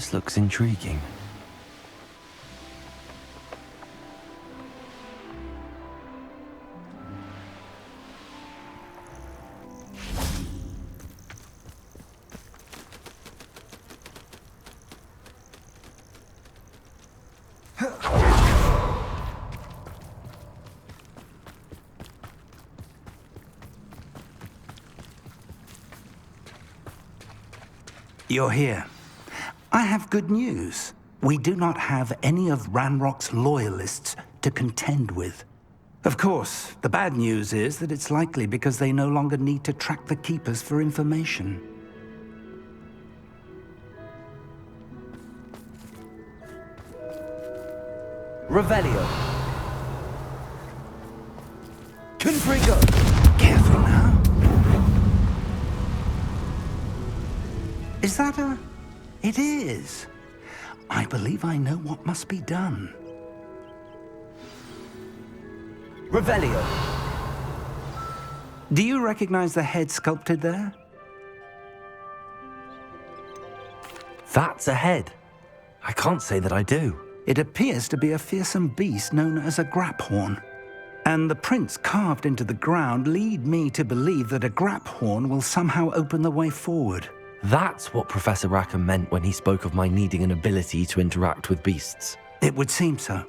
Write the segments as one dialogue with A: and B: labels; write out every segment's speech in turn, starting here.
A: This looks intriguing.
B: You're here. I have good news. We do not have any of Ranrock's loyalists to contend with. Of course, the bad news is that it's likely because they no longer need to track the Keepers for information.
C: Revelio. Confrigo.
B: Careful now. Is that a... It is. I believe I know what must be done.
C: Revelio.
B: Do you recognize the head sculpted there?
A: That's a head. I can't say that I do.
B: It appears to be a fearsome beast known as a GRAPHORN. And the prints carved into the ground lead me to believe that a GRAPHORN will somehow open the way forward.
A: That's what Professor Rackham meant when he spoke of my needing an ability to interact with beasts.
B: It would seem so.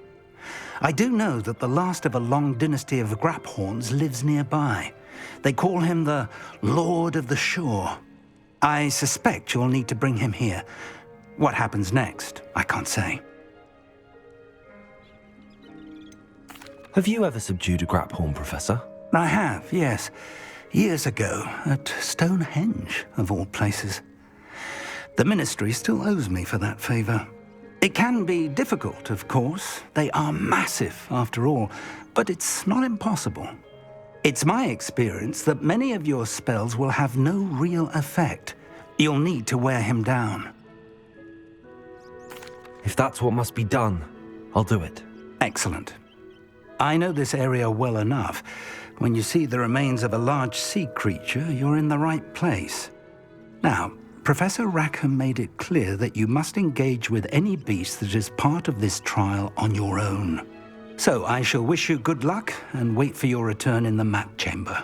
B: I do know that the last of a long dynasty of GRAPHORNs lives nearby. They call him the Lord of the Shore. I suspect you'll need to bring him here. What happens next, I can't say.
A: Have you ever subdued a GRAPHORN, Professor?
B: I have, yes. Years ago, at Stonehenge, of all places. The Ministry still owes me for that favor. It can be difficult, of course. They are massive, after all, but it's not impossible. It's my experience that many of your spells will have no real effect. You'll need to wear him down.
A: If that's what must be done, I'll do it.
B: Excellent. I know this area well enough. When you see the remains of a large sea creature, you're in the right place. Now, Professor Rackham made it clear that you must engage with any beast that is part of this trial on your own. So I shall wish you good luck and wait for your return in the map chamber.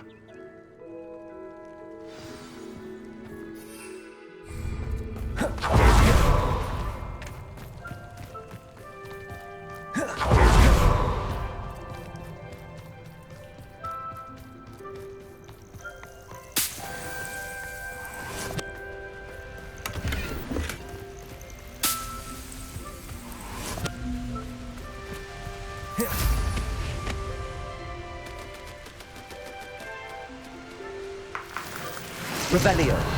C: Revelio.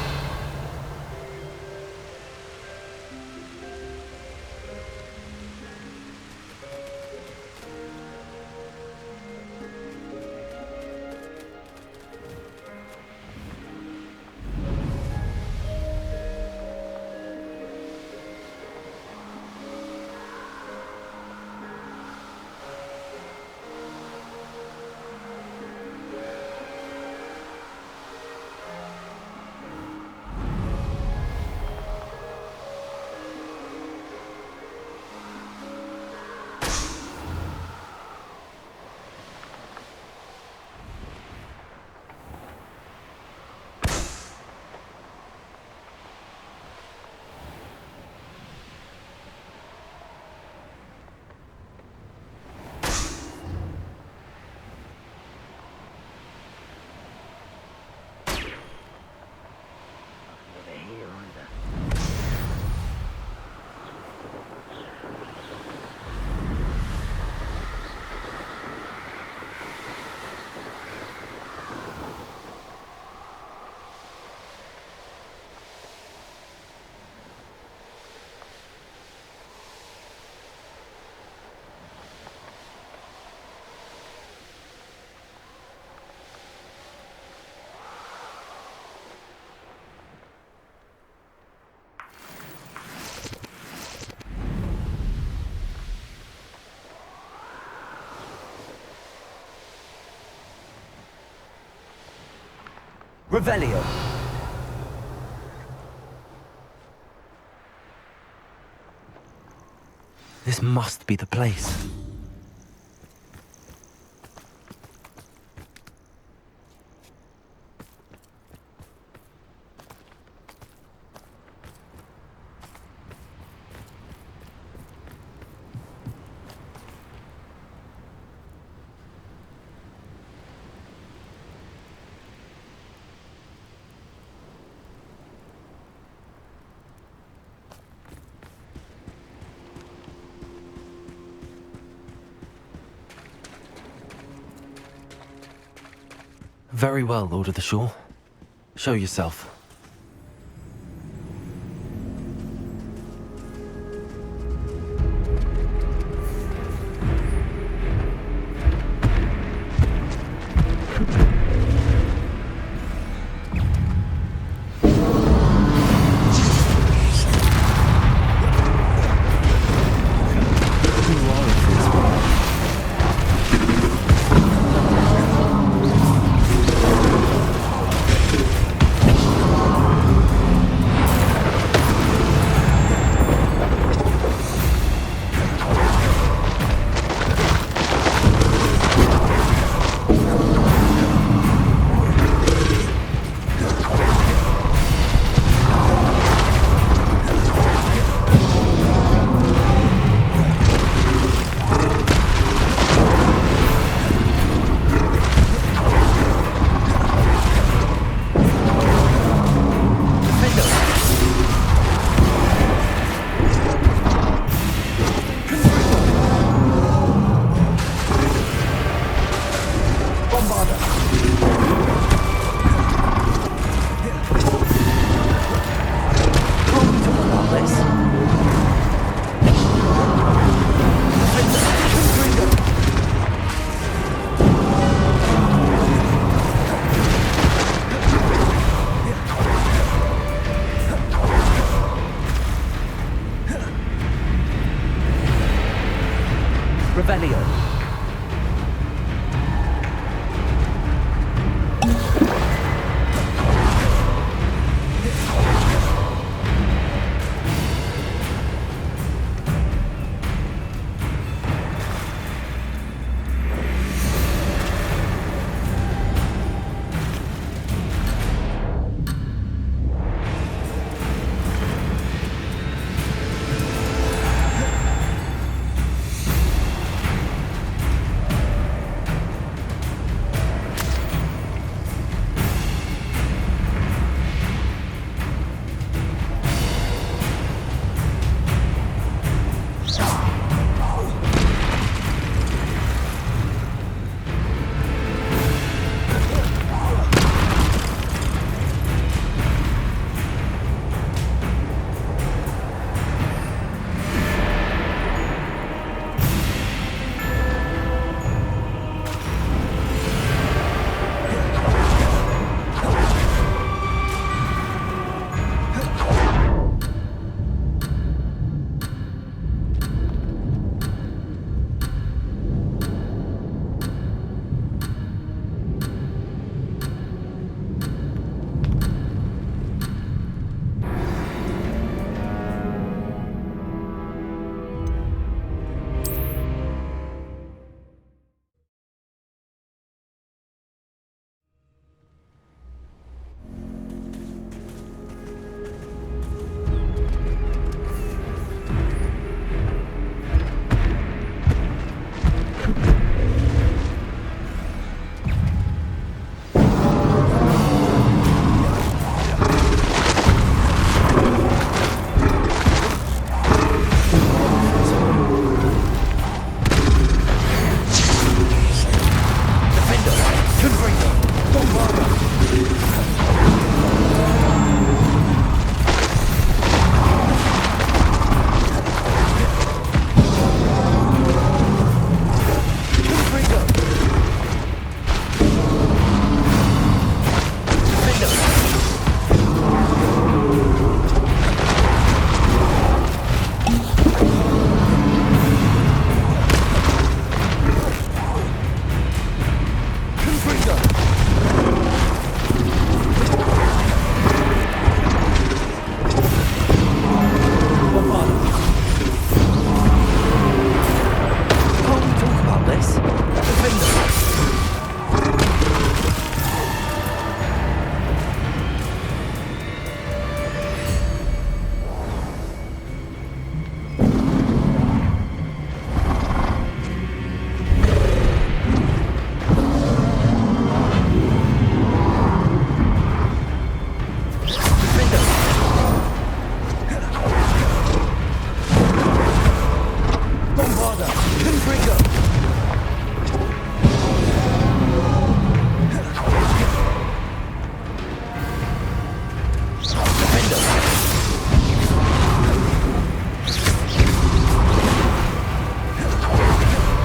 C: Revelio.
A: This must be the place. Very well, Lord of the Shore. Show yourself.
C: Revelio.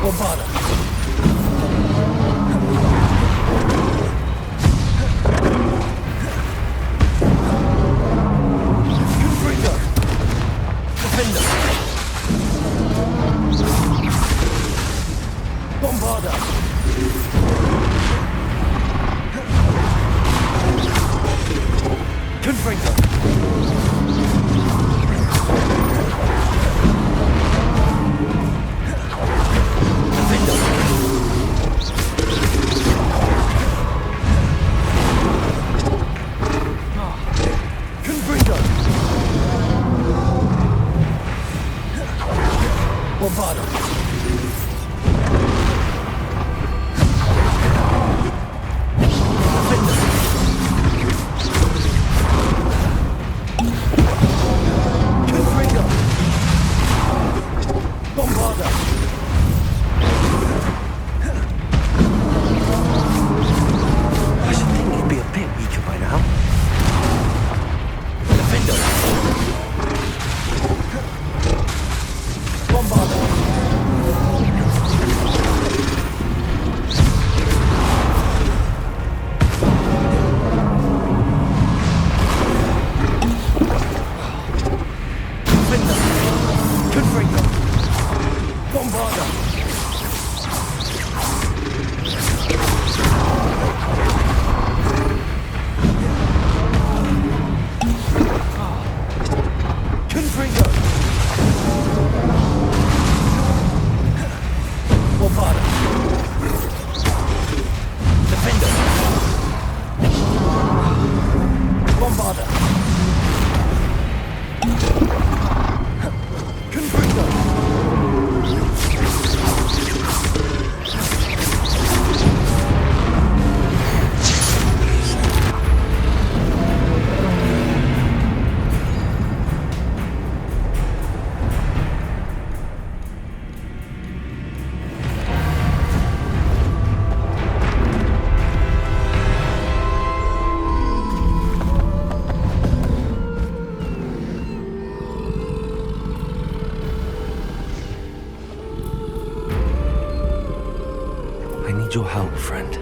C: Bombarda. Confringo. Defender. Bombarda. Confringo. Bombarda. Confringo. Bombarda.
A: I should think he'd be a bit weaker by now.
C: Defender. Bombarda. Defender. Confringo. Bombarda. Confringo. Bombarda. Defender. Bombarda. Confringo.
A: I need your help, friend.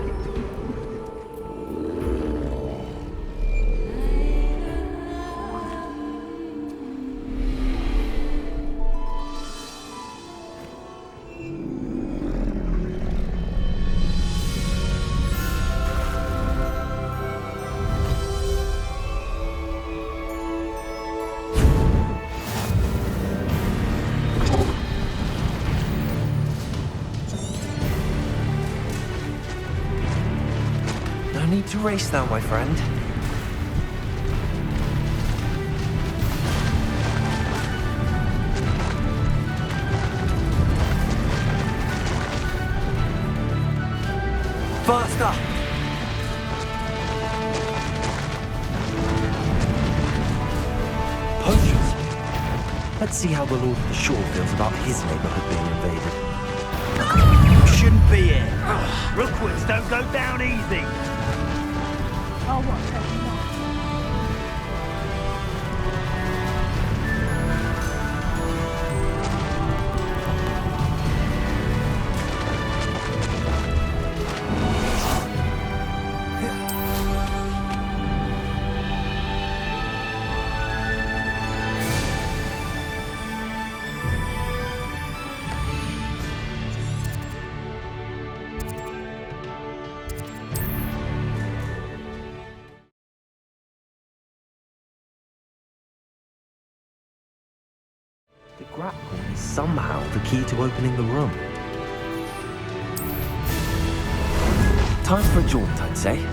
A: No need to race now, my friend. Faster! Poachers. Let's see how the Lord of the Shore feels about his neighborhood being invaded.
D: You shouldn't be here. Rookwoods don't go down easy.
E: Oh, what?
A: The GRAPHORN is somehow the key to opening the room. Time for a jaunt, I'd say.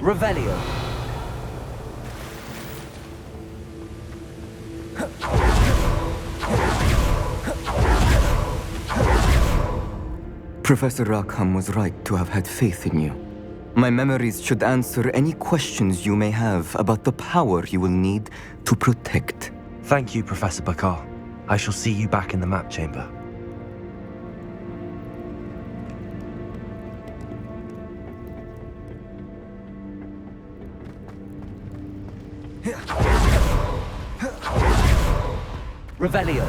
C: Revelio.
F: Professor Rackham was right to have had faith in you. My memories should answer any questions you may have about the power you will need to protect.
A: Thank you, Professor Bakar. I shall see you back in the map chamber.
C: Revelio.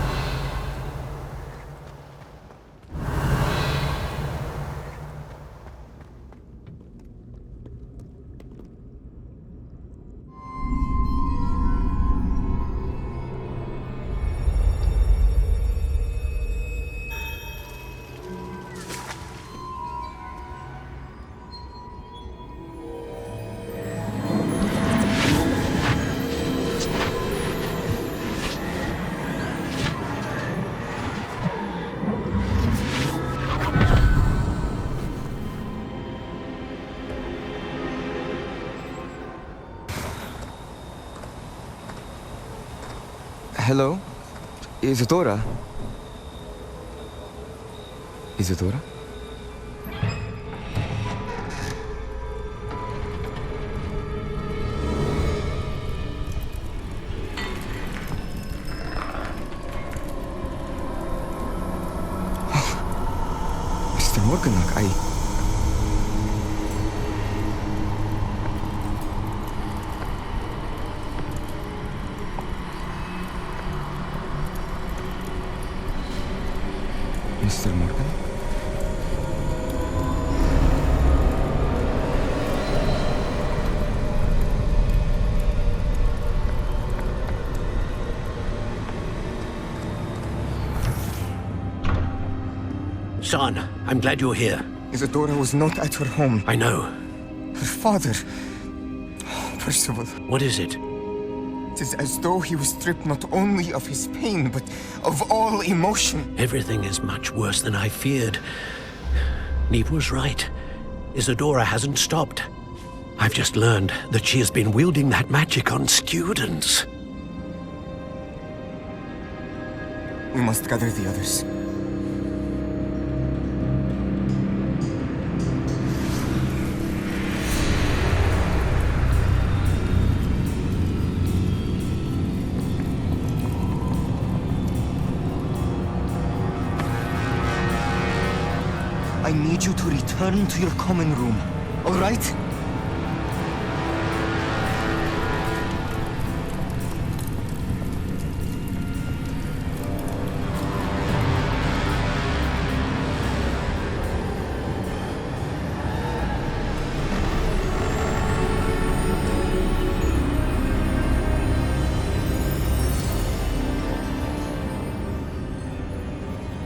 F: Hello? Isadora? Isadora? Mr. Morganach, Mr. Morgan?
D: Son, I'm glad you're here.
F: Isadora was not at her home.
D: I know.
F: Her father... Percival.
D: What is it?
F: It is as though he was stripped not only of his pain, but of all emotion.
D: Everything is much worse than I feared. Neve was right. Isadora hasn't stopped. I've just learned that she has been wielding that magic on students.
F: We must gather the others. I need you to return to your common room, all right?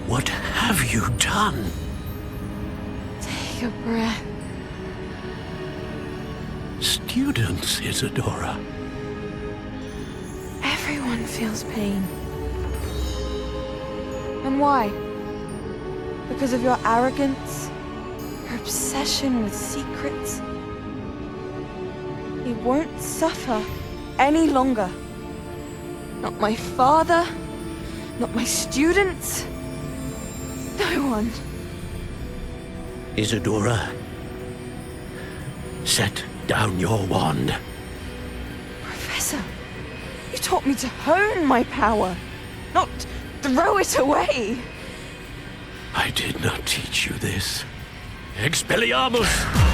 D: What have you done?
G: Take a breath.
D: Students, Isadora.
G: Everyone feels pain. And why? Because of your arrogance? Your obsession with secrets? He won't suffer any longer. Not my father, not my students, no one.
D: Isadora, set down your wand.
G: Professor, you taught me to hone my power, not throw it away.
D: I did not teach you this. Expelliarmus!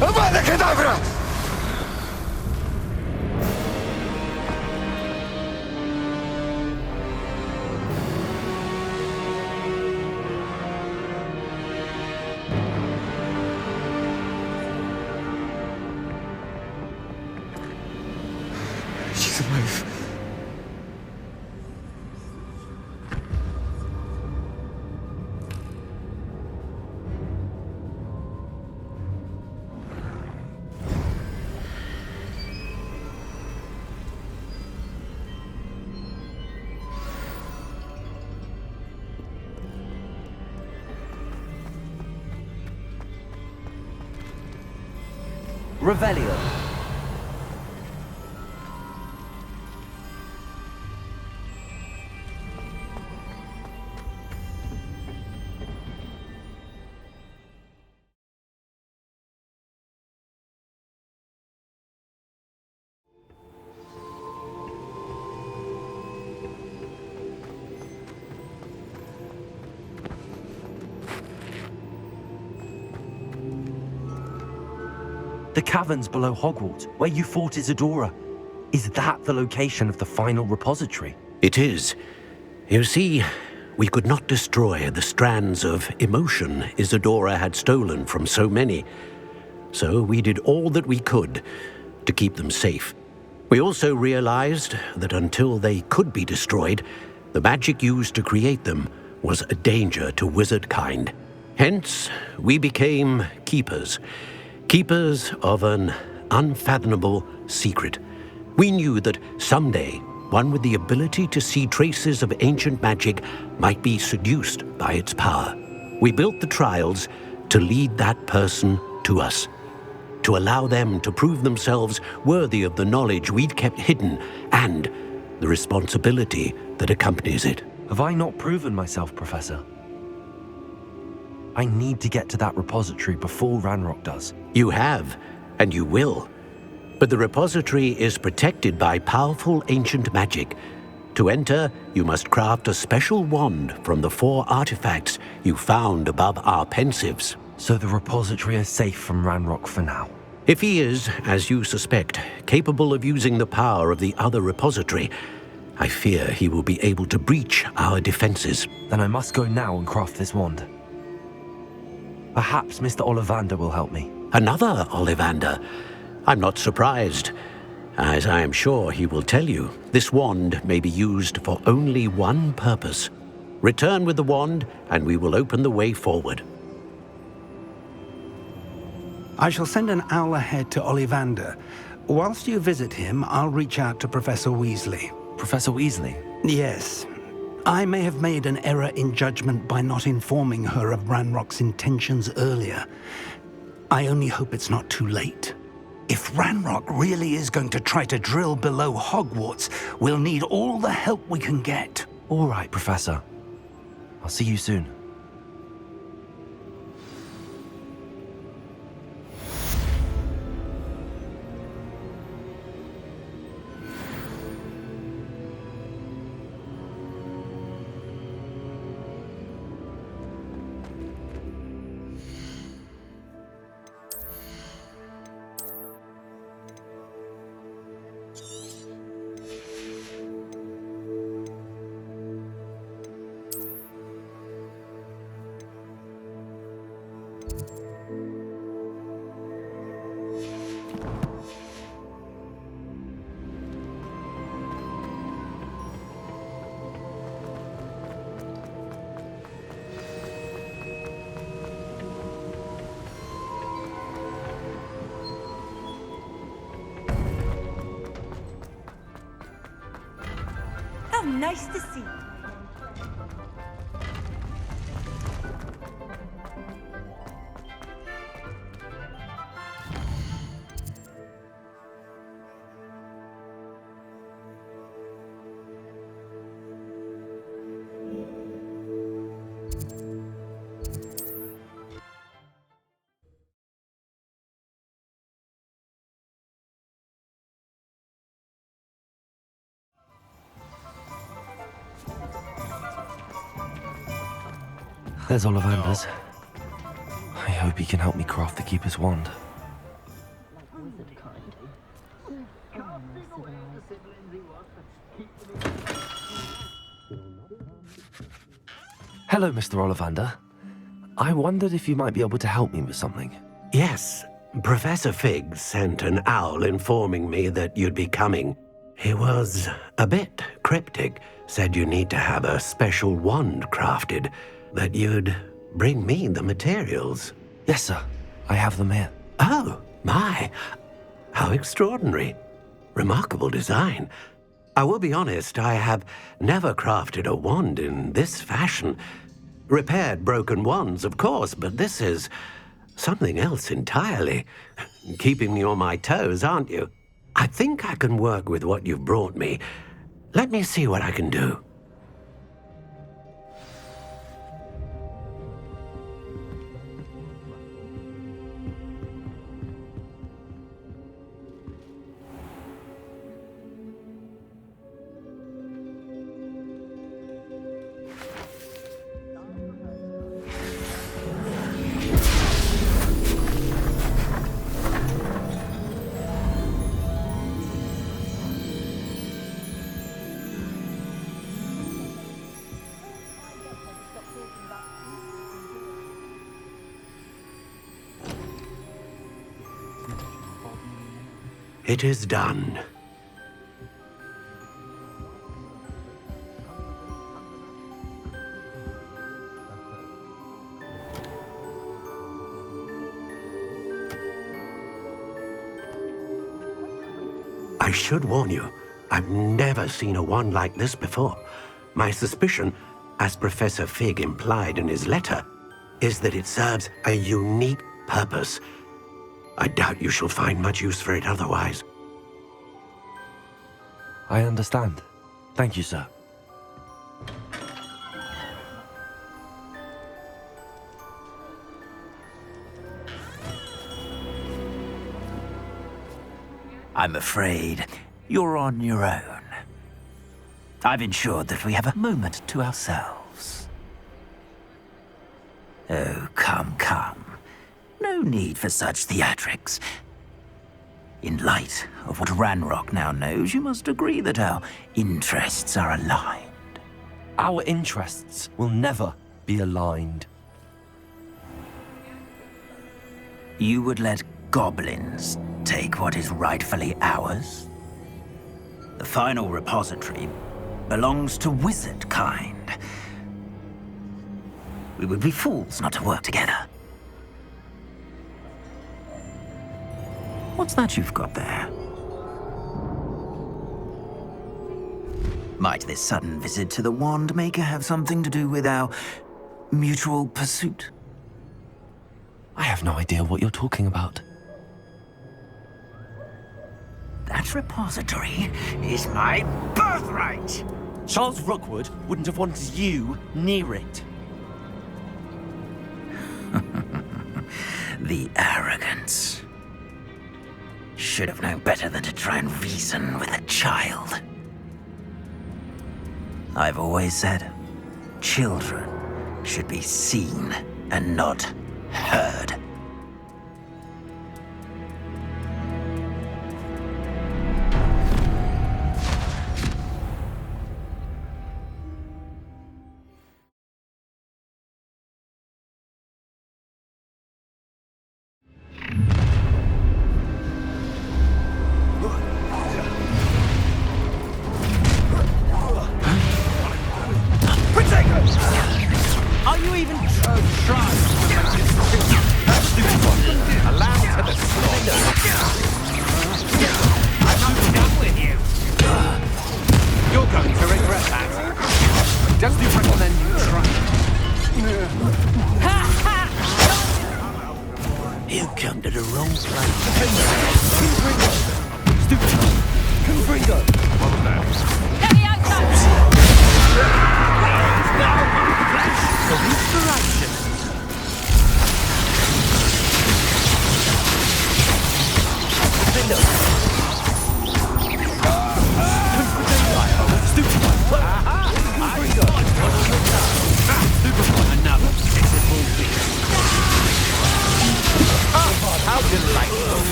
F: Avada Kedavra! is alive.
A: Revelio. The caverns below Hogwarts, where you fought Isadora. Is that the location of the final repository?
D: It is. You see, we could not destroy the strands of emotion Isadora had stolen from so many. So we did all that we could to keep them safe. We also realized that until they could be destroyed, the magic used to create them was a danger to wizard kind. Hence, we became keepers. Keepers of an unfathomable secret. We knew that someday, one with the ability to see traces of ancient magic might be seduced by its power. We built the trials to lead that person to us, to allow them to prove themselves worthy of the knowledge we'd kept hidden and the responsibility that accompanies it.
A: Have I not proven myself, Professor? I need to get to that repository before Ranrock does.
D: You have, and you will. But the repository is protected by powerful ancient magic. To enter, you must craft a special wand from the 4 artifacts you found above our pensives.
A: So the repository is safe from Ranrock for now.
D: If he is, as you suspect, capable of using the power of the other repository, I fear he will be able to breach our defenses.
A: Then I must go now and craft this wand. Perhaps Mr. Ollivander will help me.
D: Another Ollivander? I'm not surprised. As I am sure he will tell you, this wand may be used for only one purpose. Return with the wand, and we will open the way forward.
B: I shall send an owl ahead to Ollivander. Whilst you visit him, I'll reach out to Professor Weasley.
A: Professor Weasley?
B: Yes. I may have made an error in judgment by not informing her of Ranrock's intentions earlier. I only hope it's not too late. If Ranrock really is going to try to drill below Hogwarts, we'll need all the help we can get.
A: All right, Professor. I'll see you soon.
E: How nice to see you.
A: There's Ollivander's. I hope he can help me craft the Keeper's wand. Hello, Mr. Ollivander. I wondered if you might be able to help me with something.
D: Yes, Professor Fig sent an owl informing me that you'd be coming. He was a bit cryptic. Said you need to have a special wand crafted, that you'd bring me the materials.
A: Yes, sir. I have them here.
D: Oh, my. How extraordinary. Remarkable design. I will be honest, I have never crafted a wand in this fashion. Repaired broken wands, of course, but this is something else entirely. Keeping me on my toes, aren't you? I think I can work with what you've brought me. Let me see what I can do. It is done. I should warn you, I've never seen a wand like this before. My suspicion, as Professor Fig implied in his letter, is that it serves a unique purpose. I doubt you shall find much use for it otherwise.
A: I understand. Thank you, sir.
C: I'm afraid you're on your own. I've ensured that we have a moment to ourselves. Oh, come, come. No need for such theatrics. In light of what Ranrock now knows, you must agree that our interests are aligned.
A: Our interests will never be aligned.
C: You would let goblins take what is rightfully ours? The final repository belongs to wizard kind. We would be fools not to work together. What's that you've got there? Might this sudden visit to the Wand Maker have something to do with our mutual pursuit?
A: I have no idea what you're talking about.
C: That repository is my birthright!
A: Charles Rookwood wouldn't have wanted you near it.
C: The arrogance. Should have known better than to try and reason with a child. I've always said, children should be seen and not heard.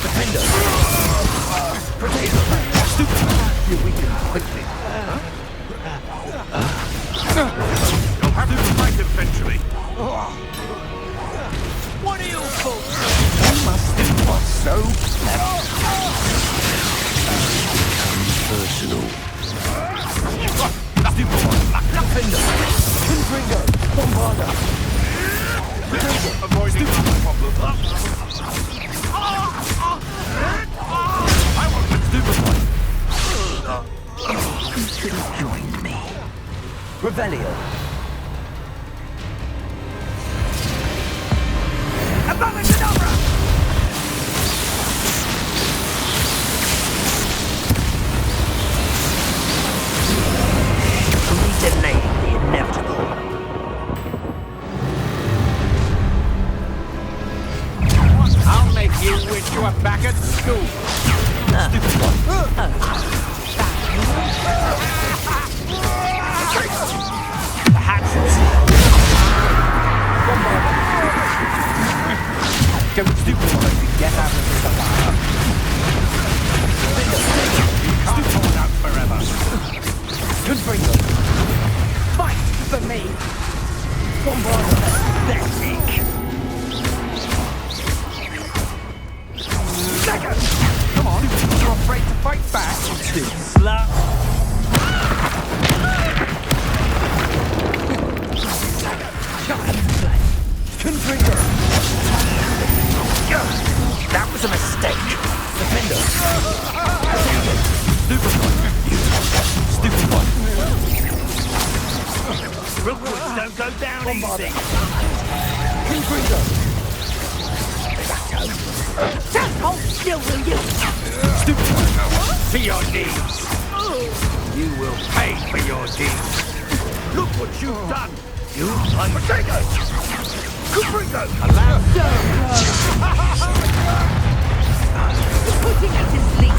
A: Defender! Potato! Stupid! You weaken quickly.
H: You'll have to fight eventually.
A: What are you for? You must think what's so
D: Personal.
A: Stupid one! Defender! Confringo! Bombarder!
H: Avoiding the problem. I want to
A: Stupid one!
C: You should have joined me.
A: Revelio!
C: We delayed the inevitable.
H: I'll make you wish you were back at school.
A: Stupid one! Go stupid one! Get out of this alive!
H: Can't hold out forever.
A: Confringo! Fight for me! Bombarder! Pathetic!
H: Second! Come on, you're afraid to fight back.
A: Stupid slut! Confringo!
C: That was a mistake.
A: Defender! Stupid one! Stupid one!
H: Rookwoods don't go down easy.
A: Confringo!
E: Just hold still, will you?
A: Stupid one!
H: To your knees. You will pay for your deeds. Look what you've done. You potato. Confringo.
E: Putting it to sleep.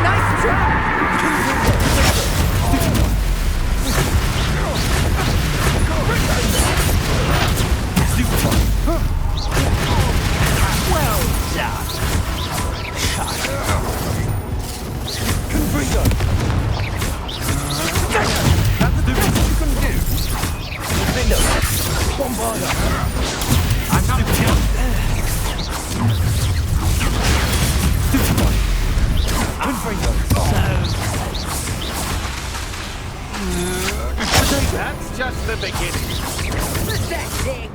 E: Nice try.
A: Stupid one!
C: Well done.
A: Confringo! That's the best you can do! Defender! Bombarder!
H: I'm not killed.
A: Stupid one! Confringo!
H: That's just the beginning.
E: Pathetic.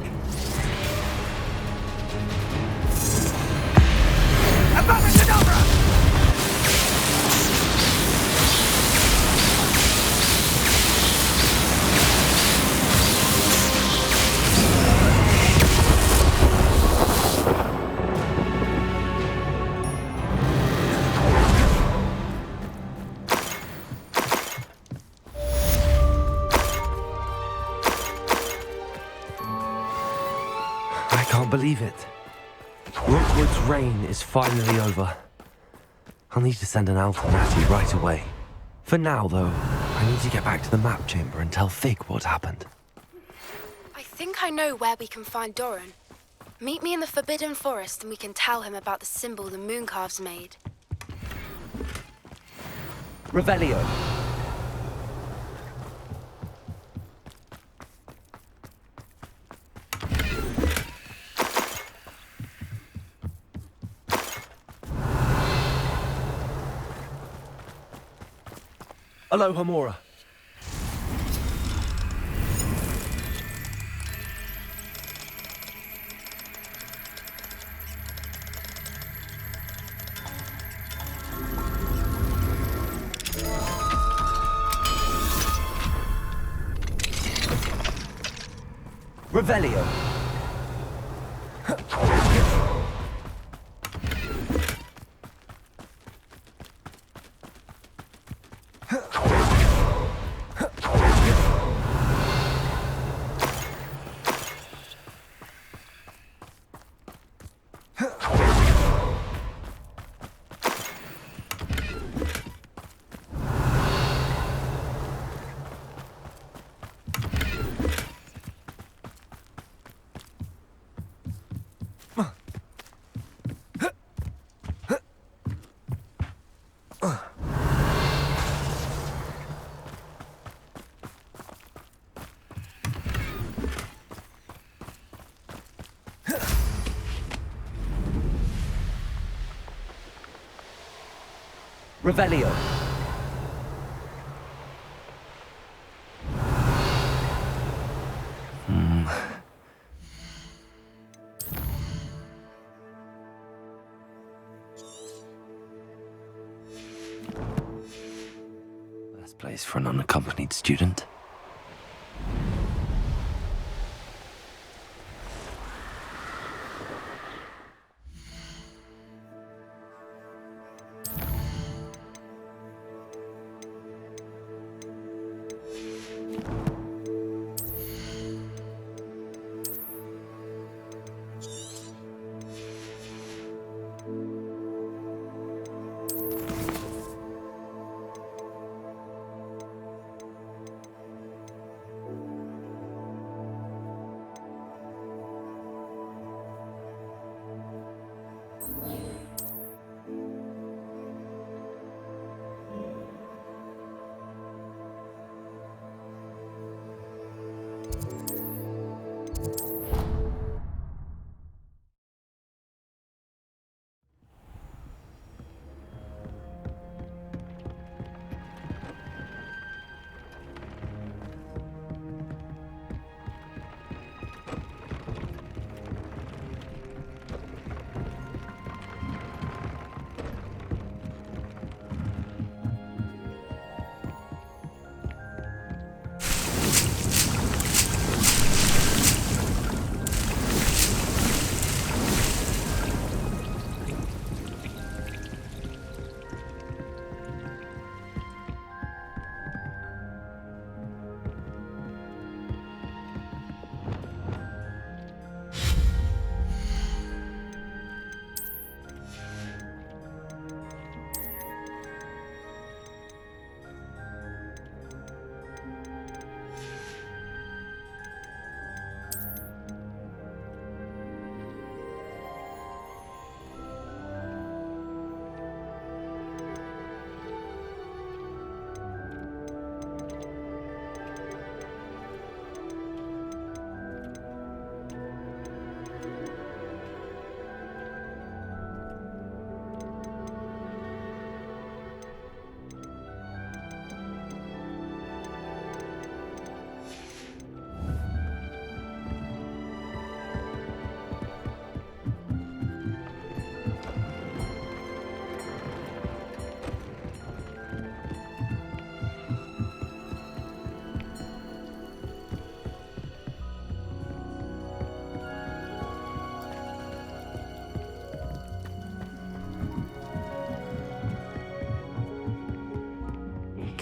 A: I can't believe it. Rookwood's reign is finally over. I'll need to send an Alternati right away. For now, though, I need to get back to the map chamber and tell Fig what happened.
I: I think I know where we can find Doran. Meet me in the Forbidden Forest and we can tell him about the symbol the Mooncalves made.
A: Revelio. Aloha Mora. Revelio. Revelio. Best place for an unaccompanied student.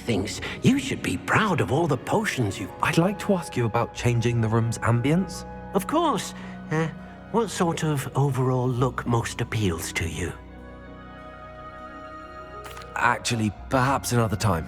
D: Thinks you should be proud of all the potions you've...
A: I'd like to ask you about changing the room's ambience.
D: Of course. What sort of overall look most appeals to you?
A: Actually, perhaps another time.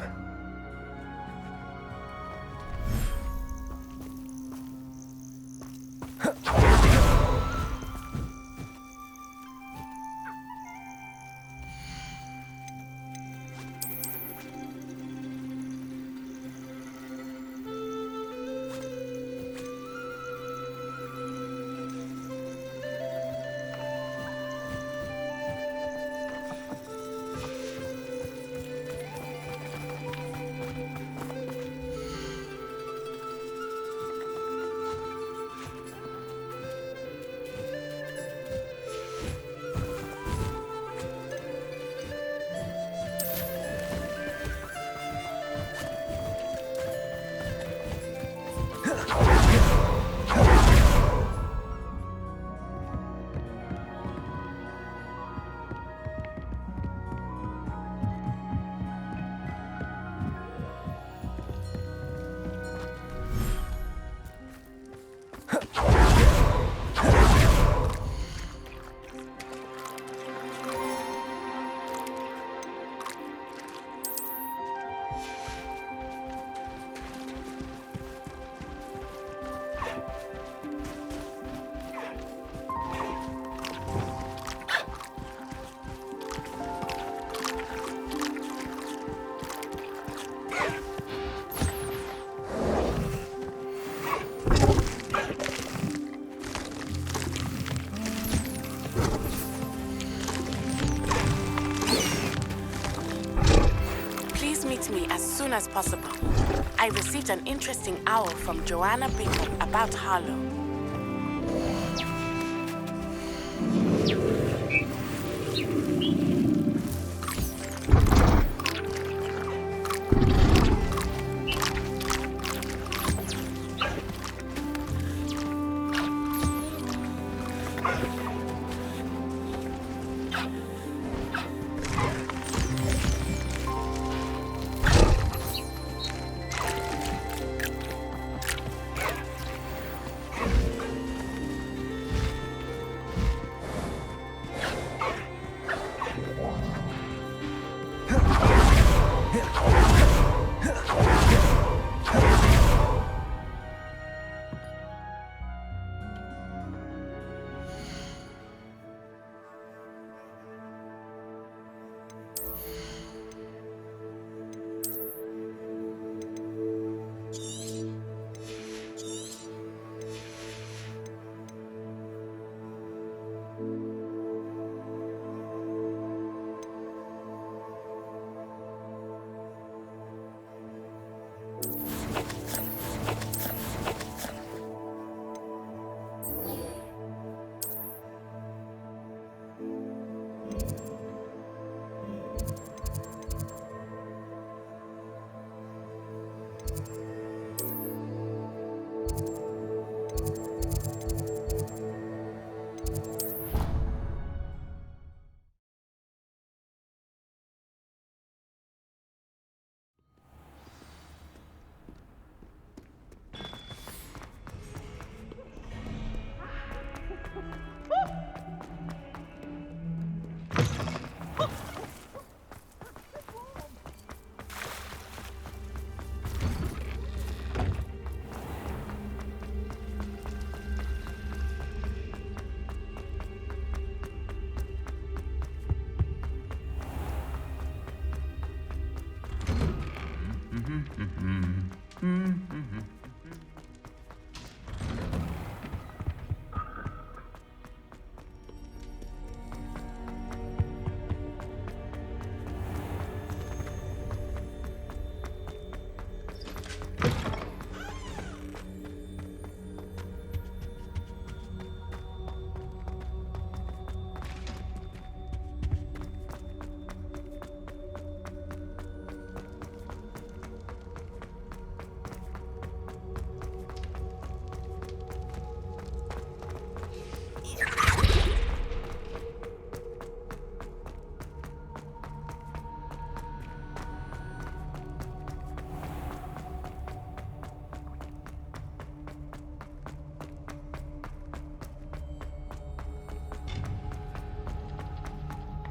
J: me as soon as possible. I received an interesting owl from Joanna Bingham about Harlow.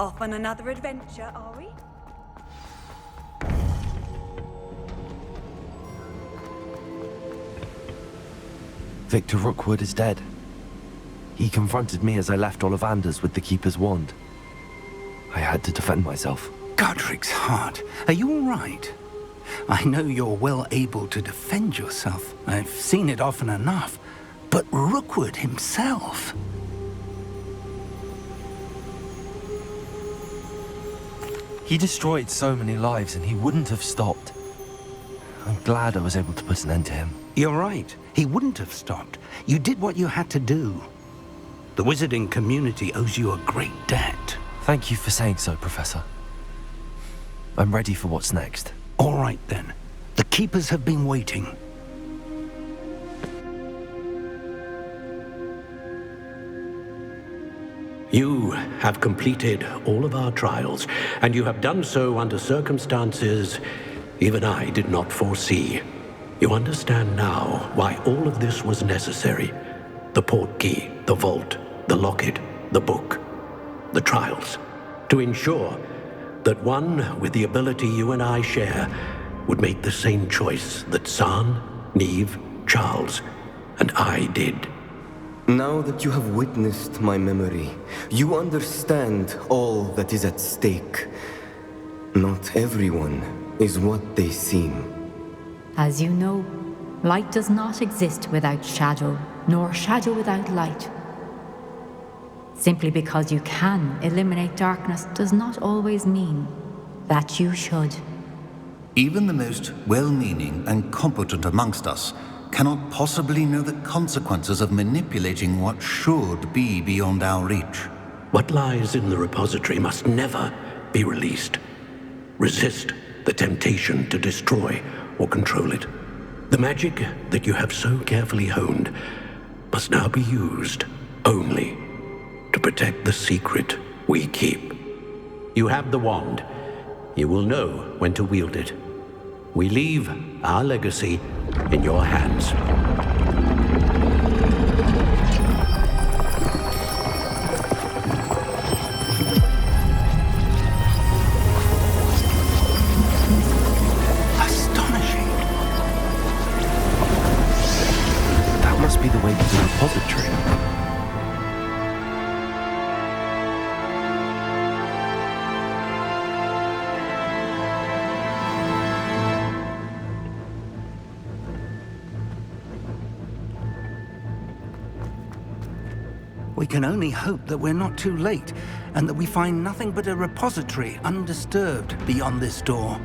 E: Off on another adventure, are we?
A: Victor Rookwood is dead. He confronted me as I left Ollivander's with the Keeper's wand. I had to defend myself.
B: Godric's heart. Are you all right? I know you're well able to defend yourself. I've seen it often enough. But Rookwood himself...
A: He destroyed so many lives and he wouldn't have stopped. I'm glad I was able to put an end to him.
B: You're right. He wouldn't have stopped. You did what you had to do. The wizarding community owes you a great debt.
A: Thank you for saying so, Professor. I'm ready for what's next.
B: All right, then. The Keepers have been waiting.
D: You have completed all of our trials, and you have done so under circumstances even I did not foresee. You understand now why all of this was necessary. The portkey, the vault, the locket, the book, the trials. To ensure that one with the ability you and I share would make the same choice that San, Neve, Charles, and I did.
F: Now that you have witnessed my memory, you understand all that is at stake. Not everyone is what they seem.
K: As you know, light does not exist without shadow, nor shadow without light. Simply because you can eliminate darkness does not always mean that you should.
L: Even the most well-meaning and competent amongst us cannot possibly know the consequences of manipulating what should be beyond our reach.
D: What lies in the repository must never be released. Resist the temptation to destroy or control it. The magic that you have so carefully honed must now be used only to protect the secret we keep. You have the wand. You will know when to wield it. We leave our legacy in your hands.
A: That must be the way to the repository.
B: We can only hope that we're not too late, and that we find nothing but a repository undisturbed beyond this door.